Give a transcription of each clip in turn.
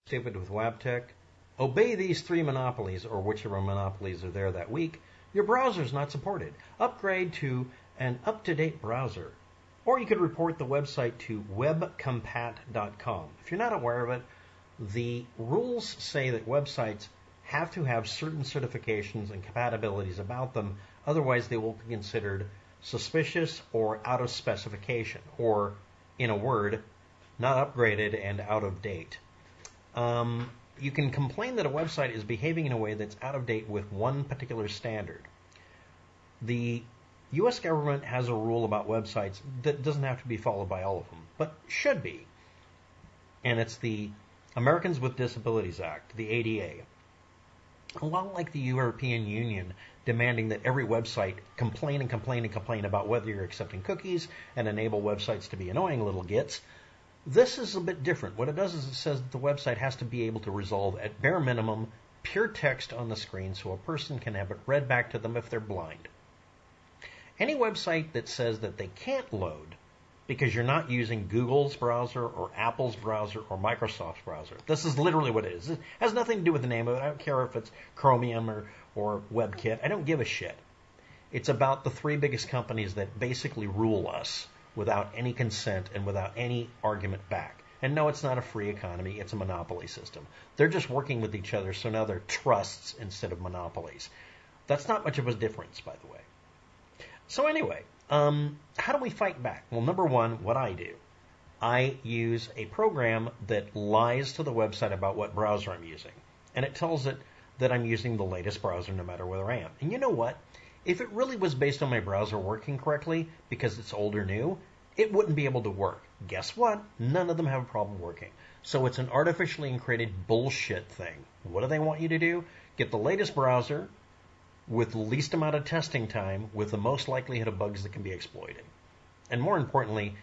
Stupid with WebTech. Obey these 3 monopolies, or whichever monopolies are there that week. Your browser is not supported. Upgrade to an up-to-date browser. Or you could report the website to webcompat.com. If you're not aware of it, the rules say that websites have to have certain certifications and compatibilities about them. Otherwise, they will be considered suspicious or out of specification, or, in a word, not upgraded and out of date. You can complain that a website is behaving in a way that's out of date with one particular standard. The U.S. government has a rule about websites that doesn't have to be followed by all of them, but should be. And it's the Americans with Disabilities Act, the ADA. A lot like the European Union demanding that every website complain about whether you're accepting cookies and enable websites to be annoying little gits. This is a bit different. What it does is it says that the website has to be able to resolve, at bare minimum, pure text on the screen so a person can have it read back to them if they're blind. Any website that says that they can't load because you're not using Google's browser or Apple's browser or Microsoft's browser. This is literally what it is. It has nothing to do with the name of it. I don't care if it's Chromium or WebKit. I don't give a shit. It's about the 3 biggest companies that basically rule us without any consent and without any argument back. And no, it's not a free economy. It's a monopoly system. They're just working with each other, so now they're trusts instead of monopolies. That's not much of a difference, by the way. So anyway, how do we fight back? Well, number one, what I do. I use a program that lies to the website about what browser I'm using. And it tells it that I'm using the latest browser no matter where I am. And you know what? If it really was based on my browser working correctly, because it's old or new, it wouldn't be able to work. Guess what? None of them have a problem working. So it's an artificially created bullshit thing. What do they want you to do? Get the latest browser with the least amount of testing time with the most likelihood of bugs that can be exploited. And more importantly,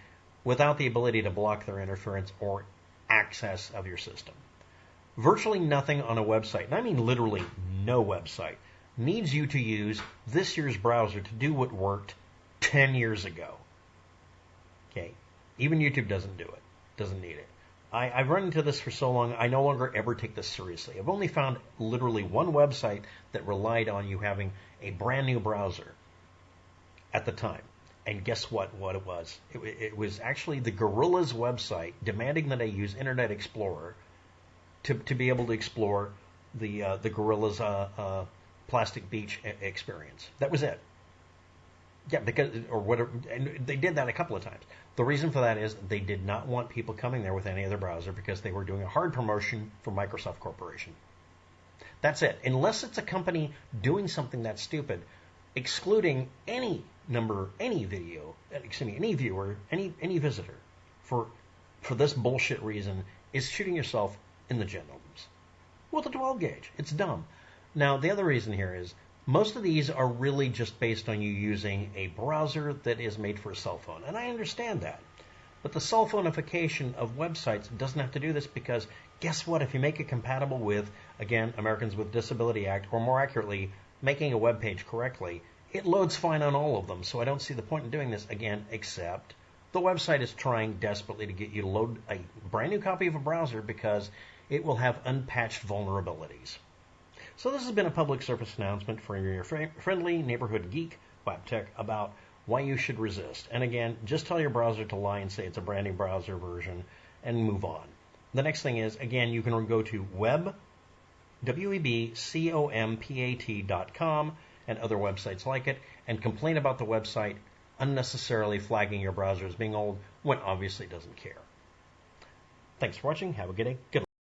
without the ability to block their interference or access of your system. Virtually nothing on a website, and I mean literally no website, needs you to use this year's browser to do what worked 10 years ago. Okay, even YouTube doesn't do it, doesn't need it. I've run into this for so long, I no longer ever take this seriously. I've only found literally one website that relied on you having a brand new browser at the time. And guess what it was? It was actually the Gorilla's website demanding that I use Internet Explorer to be able to explore the Gorilla's Plastic Beach experience. That was it. Yeah, because or whatever, and they did that a couple of times. The reason for that is they did not want people coming there with any other browser because they were doing a hard promotion for Microsoft Corporation. That's it. Unless it's a company doing something that's stupid, excluding any video, any viewer, any visitor for this bullshit reason is shooting yourself in the genitals with a 12 gauge. It's dumb. Now, the other reason here is most of these are really just based on you using a browser that is made for a cell phone. And I understand that. But the cell phoneification of websites doesn't have to do this because guess what? If you make it compatible with, again, Americans with Disability Act, or more accurately, making a web page correctly, it loads fine on all of them. So I don't see the point in doing this again, except the website is trying desperately to get you to load a brand new copy of a browser because it will have unpatched vulnerabilities. So this has been a public service announcement for your friendly neighborhood geek, WebTech, about why you should resist. And again, just tell your browser to lie and say it's a brand new browser version and move on. The next thing is, again, you can go to webcompat.com and other websites like it and complain about the website unnecessarily flagging your browser as being old when obviously it doesn't care. Thanks for watching. Have a good day. Good luck.